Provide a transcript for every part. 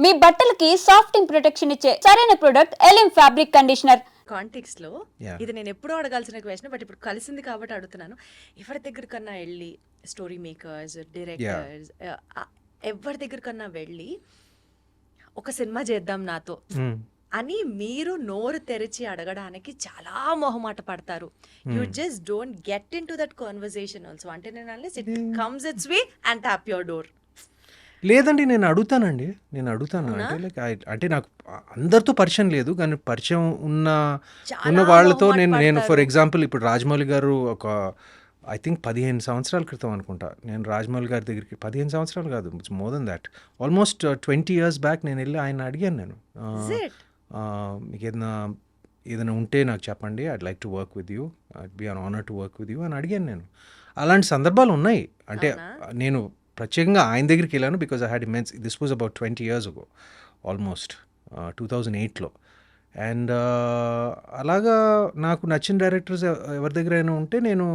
మీ బట్టలకి సాఫ్టింగ్ ప్రొటెక్షన్ ఇచ్చే సరైన ప్రొడక్ట్ ఎలిమ్ ఫ్యాబ్రిక్ కండిషనర్. కాంటెక్స్ట్ లో Yeah. ఇది నేను ఎప్పుడూ అడగాల్సిన క్వశ్చన్, బట్ ఇప్పుడు కలిసింది కాబట్టి అడుగుతున్నాను. ఎవరి దగ్గర కన్నా వెళ్ళి స్టోరీ మేకర్స్, డైరెక్టర్స్, ఎవరి దగ్గర కన్నా వెళ్ళి ఒక సినిమా చేద్దాం నాతో అని మీరు నోరు తెరిచి అడగడానికి చాలా మొహమాట పడతారు. You just don't get in to that conversation also. అంటే నేను unless it comes it's way and tap your door. లేదండి, నేను అడుగుతాను. అంటే లైక్ అంటే నాకు అందరితో పరిచయం లేదు, కానీ పరిచయం ఉన్న చాలా వాళ్ళతో మొహమాట నేను ఫర్ పడతారు. ఎగ్జాంపుల్ ఇప్పుడు రాజమౌళి గారు ఒక ఐ థింక్ 15 సంవత్సరాల క్రితం అనుకుంటా నేను రాజమౌళి గారి దగ్గరికి, 15 సంవత్సరాలు కాదు, it's more than that, almost 20 years back నేను వెళ్ళి ఆయన అడిగాను. నేను Is it? మీకు ఏదైనా ఉంటే నాకు చెప్పండి, I'd like to work with you, I'd be an honour to work with you అని అడిగాను నేను. అలాంటి సందర్భాలు ఉన్నాయి. అంటే అవునా? నేను ప్రత్యేకంగా ఆయన దగ్గరికి వెళ్ళాను because I had immense, this was about 20 years ago, almost 2008లో. అండ్ అలాగా నాకు నచ్చిన డైరెక్టర్స్ ఎవరి దగ్గరైనా ఉంటే నేను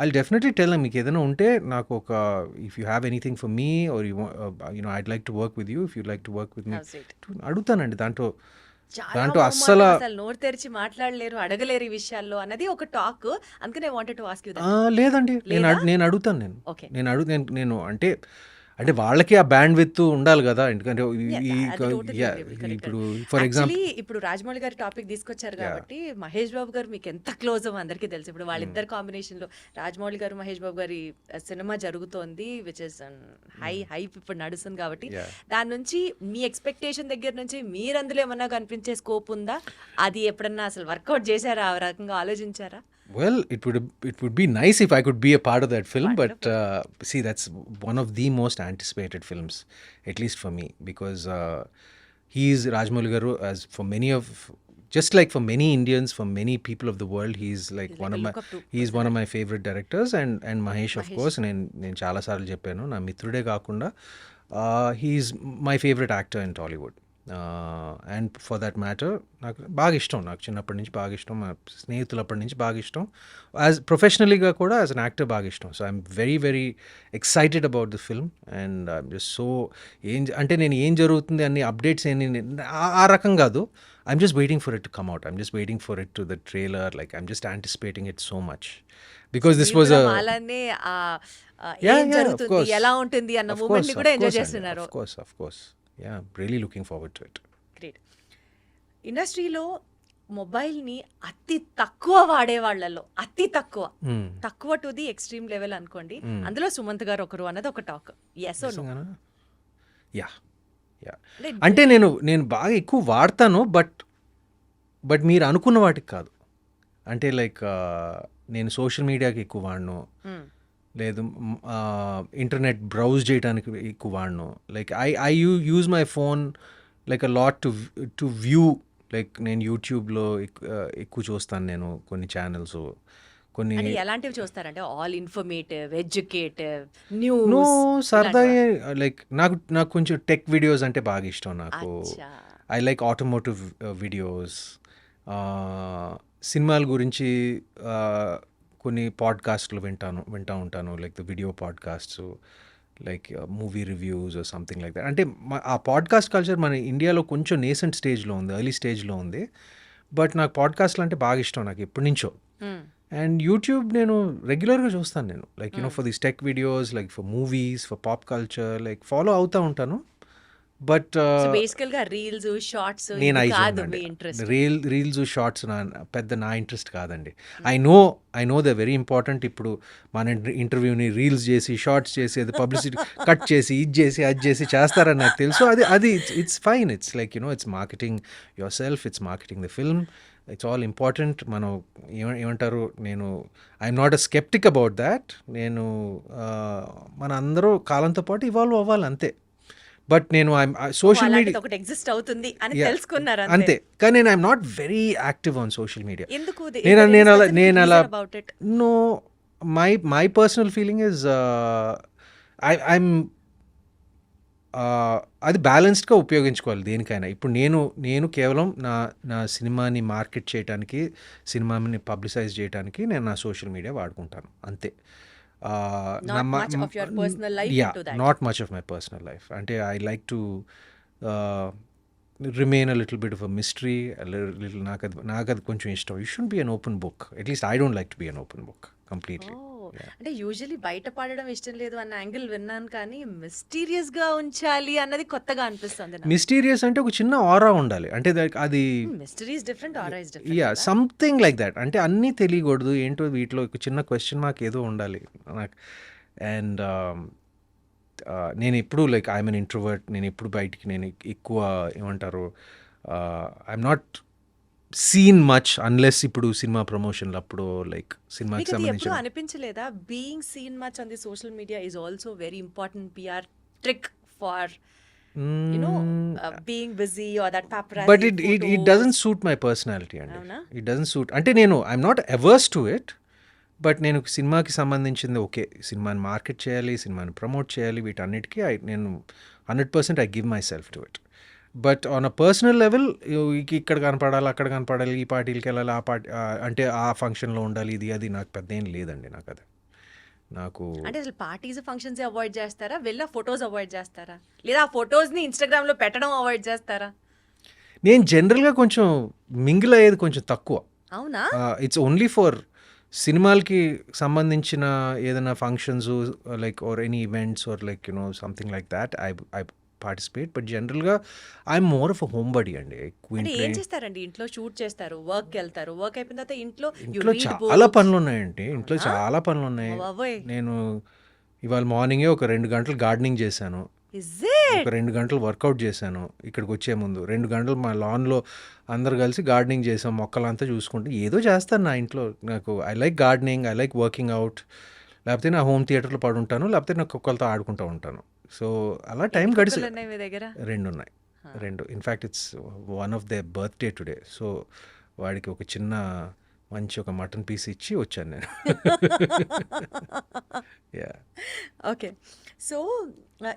ఐ డెఫినెట్లీ టెల్ మీకు ఏదైనా ఉంటే నాకు ఒక, if you have anything for me or you know I'd like to work with you, if you like to work with me How's it? అడుగుతానండి. దాంట్లో చాలా దాంట్లో మొహమాటం, అస్సలు అసలు నోరు తెరిచి మాట్లాడలేరు, అడగలేరు ఈ విషయాల్లో అన్నది ఒక టాక్. అందుకనే వాంటెడ్ టు ఆస్క్ యు లేదండి, లేదా? నేను అడుగుతాను. నేను ఓకే. నేను అంటే వాళ్ళకి ఆ బ్యాండ్ విత్ ఉండాలి కదా, ఎందుకంటే ఇప్పుడు ఫర్ ఎగ్జాంపుల్ ఇప్పుడు రాజమౌళి గారి టాపిక్ తీసుకొచ్చారు కాబట్టి మహేష్ బాబు గారు మీకు ఎంత క్లోజ్ అందరికీ తెలుసు. ఇప్పుడు వాళ్ళిద్దరు కాంబినేషన్ లో రాజమౌళి గారు మహేష్ బాబు గారి సినిమా జరుగుతోంది, విచ్ ఇస్ హైప్ ఇప్పుడు నడుస్తుంది కాబట్టి Yeah. దాని నుంచి మీ ఎక్స్పెక్టేషన్ దగ్గర నుంచి మీరు అందులో ఏమన్నా కనిపించే స్కోప్ ఉందా? అది ఎప్పుడన్నా అసలు వర్కౌట్ చేశారా? ఆ రకంగా ఆలోచించారా? Well, it would be nice if I could be a part of that film, but see, that's one of the most anticipated films, at least for me, because he is Rajmouli Garu, as for many of, just like for many Indians, for many people of the world, he's like He's one like of a my, look up to he's one of my favorite directors, and Mahesh, of Mahesh. course. నేను చాలా సార్లు చెప్పాను, నా మిత్రుడే కాకుండా he's my favorite actor in Tollywood. And for that matter నాకు బాగా ఇష్టం, నాకు చిన్నప్పటి నుంచి బాగా ఇష్టం, మా స్నేహితులప్పటి నుంచి బాగా ఇష్టం, యాజ్ ప్రొఫెషనలీగా కూడా యాజ్ అన్ యాక్టర్ బాగా ఇష్టం. So I'm very very excited about the film and I'm just so అంటే నేను ఏం జరుగుతుంది అన్ని అప్డేట్స్ ఆ రకం కాదు. I'm just waiting for it to come out, I'm just waiting for it to the trailer, like I'm just anticipating it so much because this was అలానే ఏం జరుగుతుంది, ఎలా ఉంటుంది అన్న మూమెంట్ ని కూడా ఎంజాయ్ చేస్తున్నారు. of course. Yeah, really looking forward to it. Great. ఇండస్ట్రీలో మొబైల్ని అతి తక్కువ వాడే వాళ్ళలో అతి తక్కువ టు ది ఎక్స్ట్రీమ్ లెవెల్ అనుకోండి, అందులో సుమంత్ గారు ఒకరు అన్నది ఒక టాక్. ఎస్ యా అంటే నేను బాగా ఎక్కువ వాడతాను, బట్ మీరు అనుకున్న వాటికి కాదు. అంటే లైక్ నేను సోషల్ మీడియాకి ఎక్కువ వాడను, లేదు ఇంటర్నెట్ బ్రౌజ్ చేయడానికి ఎక్కువ వాడను. Like I use my phone like a lot to view, like నేను యూట్యూబ్లో ఎక్కువ చూస్తాను నేను కొన్ని ఛానల్స్, కొన్ని ఎలాంటివి చూస్తారంటే all informative, educative, no news, సరదా. లైక్ నాకు కొంచెం టెక్ వీడియోస్ అంటే బాగా ఇష్టం. నాకు ఐ లైక్ ఆటోమోటివ్ వీడియోస్, సినిమాల గురించి కొన్ని పాడ్కాస్ట్లు వింటూ ఉంటాను, like the video podcasts, like movie reviews or something like that. అంటే ఆ పాడ్కాస్ట్ కల్చర్ మన ఇండియాలో కొంచెం నేసెంట్ స్టేజ్లో ఉంది, ఎర్లీ స్టేజ్లో ఉంది, బట్ నాకు పాడ్కాస్ట్లు అంటే బాగా ఇష్టం నాకు ఎప్పటి నుంచో. అండ్ యూట్యూబ్ నేను రెగ్యులర్గా చూస్తాను నేను, like for these tech videos, like for movies, for pop culture, like follow అవుతూ ఉంటాను. బట్ బేసికల్ గా రీల్స్, షార్ట్స్ నేను కాదు మీ ఇంట్రెస్ట్. రీల్స్ షార్ట్స్ నా ఇంట్రెస్ట్ కాదండి. I know they very important. ఇప్పుడు మన ఇంటర్వ్యూని రీల్స్ చేసి, షార్ట్స్ చేసి, అది పబ్లిసిటీ కట్ చేసి, అది చేసి చేస్తారని నాకు తెలుసు. అది it's fine, it's like it's marketing your self, it's marketing the film, it's all important. మనం ఏమంటారు, I'm not a sceptic about that. మన అందరూ కాలంతో పాటు ఇవాల్వ్ అవ్వాలి అంతే. బట్ నేను సోషల్ మీడియా ఒకటి ఎగ్జిస్ట్ అవుతుంది అని తెలుసుకున్నారు అంతే, కానీ నేను I'm not very active on social media. ఎందుకు? నేను అలా about it no, my personal feeling is I'm అది బ్యాలెన్స్డ్గా ఉపయోగించుకోవాలి దేనికైనా. ఇప్పుడు నేను కేవలం నా సినిమాని మార్కెట్ చేయడానికి, సినిమాని పబ్లిసైజ్ చేయడానికి నేను నా సోషల్ మీడియా వాడుకుంటాను అంతే. Not much of your personal life into that. Not much of my personal life. Ante I like to remain a little bit of a mystery little నాకు అది కొంచెం ఇష్టం. You should be an open book. At least I don't like to be an open book completely. అంటే usually బయట పడడం ఇష్టం లేదు అన్న యాంగిల్ విన్నాను, కానీ మిస్టీరియస్ గా ఉంచాలి అన్నది కొత్తగా అనిపిస్తుంది నాకు. మిస్టీరియస్ అంటే ఒక చిన్న ఆరా ఉండాలి. అంటే అది mystery is different, or is yeah different. Something like that. అంటే అన్నీ తెలియకూడదు, ఏంటో వీటిలో ఒక చిన్న క్వశ్చన్ మార్క్ ఏదో ఉండాలి నాకు. అండ్ నేను ఎప్పుడు లైక్ ఐఎమ్ అన్ ఇంట్రోవర్ట్. నేను ఎప్పుడు బయటికి నేను ఎక్కువ ఏమంటారు, I'm not seen much unless ఇప్పుడు సినిమా ప్రమోషన్లు అప్పుడు లైక్ సినిమాకి మీకు అది ఎప్పుడు సంబంధించిన. అనిపించలేదా being seen much on the social media is also very important PR trick for being busy or that paparazzi but it photos? Doesn't suit my personality అండి. అవునా? It doesn't suit. అంటే నేను I'm not averse to it, but నేను సినిమాకి సంబంధించింది okay, సినిమాని market చేయాలి, సినిమాని ప్రమోట్ చేయాలి, వీటన్నిటికీ నేను 100% I give my self to it. But on a personal level ఇక్కడ కనపడాలి, అక్కడ కనపడాలి, ఈ పార్టీలకి వెళ్ళాలి, ఆ పార్టీ అంటే ఆ ఫంక్షన్లో ఉండాలి, ఇది అది నాకు పెద్ద ఏం లేదండి. నాకు అది నాకు అంటే అసలు పార్టీస్ ఫంక్షన్స్ అవాయిడ్ చేస్తారా, వెళ్ళి ఫొటోస్ అవాయిడ్ చేస్తారా, లేదా ఆ ఫొటోస్ ని ఇన్స్టాగ్రామ్ లో పెట్టడం అవాయిడ్ చేస్తారా? నేను జనరల్గా కొంచెం మింగిల్ అయ్యేది కొంచెం తక్కువ. అవునా? ఇట్స్ ఓన్లీ ఫర్ సినిమాలకి సంబంధించిన ఏదైనా functions like or any events or like something like that I participate. But జనరల్గా I'm more of a home buddy అండి. అంటే ఏం చేస్తారండి? ఇంట్లో షూట్ చేస్తారు, వర్క్ వెళ్తారు, వర్క్ అయిపోయిన తర్వాత ఇంట్లో you ఇంట్లో read చాలా books. పనులు ఉన్నాయండి. ఇంట్లో చాలా పనులు ఉన్నాయి. బాబోయ్. నేను ఇవాళ మార్నింగే ఒక 2 గంటలు గార్డెనింగ్ చేశాను, Is it? ఒక 2 గంటలు వర్కౌట్ చేశాను. ఇక్కడికి వచ్చే ముందు 2 గంటలు మా లాన్లో అందరు కలిసి గార్డెనింగ్ చేసాం, మొక్కలంతా చూసుకుంటూ ఏదో చేస్తాను నా ఇంట్లో. నాకు I like gardening, I like working out. లేకపోతే నా హోమ్ థియేటర్లో పడుంటాను, లేకపోతే నా కుక్కలతో ఆడుకుంటూ ఉంటాను. సో అలా టైం గడిచి కుక్కలు ఉన్నాయి మీ దగ్గర? 2 ఉన్నాయి. 2 in fact it's one of they birthday today. So వాడికి ఒక చిన్న మంచి ఒక మటన్ పీస్ ఇచ్చి వచ్చాను నేను. Yeah okay. సో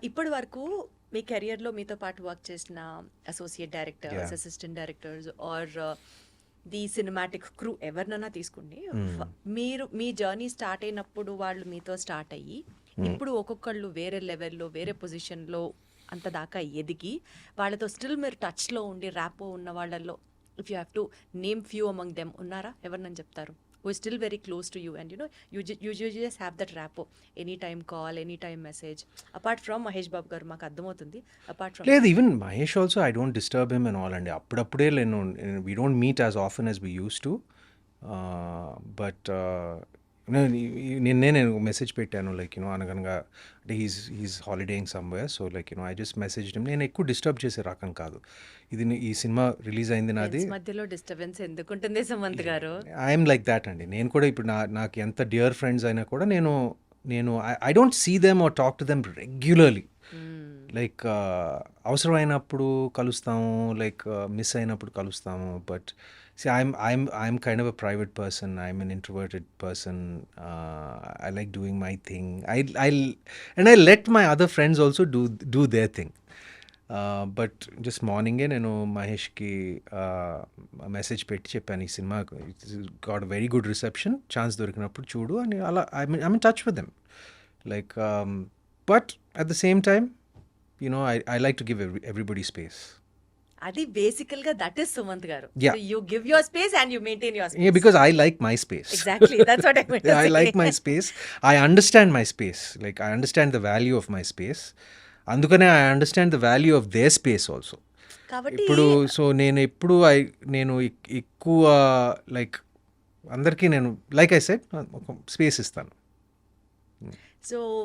ఇప్పటి వరకు మీ కెరియర్లో మీతో పాటు వర్క్ చేసిన associate directors, Yeah. Assistant directors or the cinematic crew ఎవరినైనా తీసుకోండి, మీరు మీ జర్నీ స్టార్ట్ అయినప్పుడు వాళ్ళు మీతో స్టార్ట్ అయ్యి ఇప్పుడు ఒక్కొక్కళ్ళు వేరే లెవెల్లో వేరే పొజిషన్లో అంత దాకా ఎదిగి వాళ్ళతో స్టిల్ మీరు టచ్లో ఉండి ర్యాపో ఉన్న వాళ్ళల్లో if you have to name few among them ఉన్నారా? ఎవరినని చెప్తారు? who is still very close to you and you just have that rapport, anytime call, anytime message, apart from Mahesh Babu garu maaku అర్థమవుతుంది, apart from లేదు, even Mahesh also I don't disturb him and all అండి. అప్పుడప్పుడే నేను we don't meet as often as we used to. But నిన్నే నేను message పెట్టాను like అనగనగా అంటే he's holidaying somewhere. So like I just message him. నేను ఎక్కువ డిస్టర్బ్ చేసే రకం కాదు. ఈ సినిమా రిలీజ్ అయింది నాది, friends మధ్యలో డిస్టర్బెన్స్ ఎందుకుంటుంది సుమంత్ గారు? ఐఎమ్ లైక్ దాట్ అండి. నేను కూడా ఇప్పుడు నాకు ఎంత డియర్ ఫ్రెండ్స్ అయినా కూడా నేను I don't see them or talk to them regularly. Like అవసరమైనప్పుడు కలుస్తాము, లైక్ మిస్ అయినప్పుడు కలుస్తాము. But see I'm kind of a private person. I'm an introverted person. I like doing my thing. I let my other friends also do their thing. But just మార్నింగే నేను మహేష్కి message పెట్టి చెప్పాను, ఈ cinema got very good reception, chance దొరికినప్పుడు చూడు అని. అలా I mean touch with them like. But at the same time I like to give everybody space. అది బేసికల్ గా దట్ ఇస్ సుమంత్ గారు. Yeah. You give your space and you maintain your space. Yeah, because I like my space. Exactly, that's what I meant to I say. like my space. I understand my space. Like I understand the value of my space. అందుకనే I understand the value of their space also. కాబట్టి ఇప్పుడు so నేను ఎక్కువ like అందరికీ నేను like I said space ఇస్తాను. So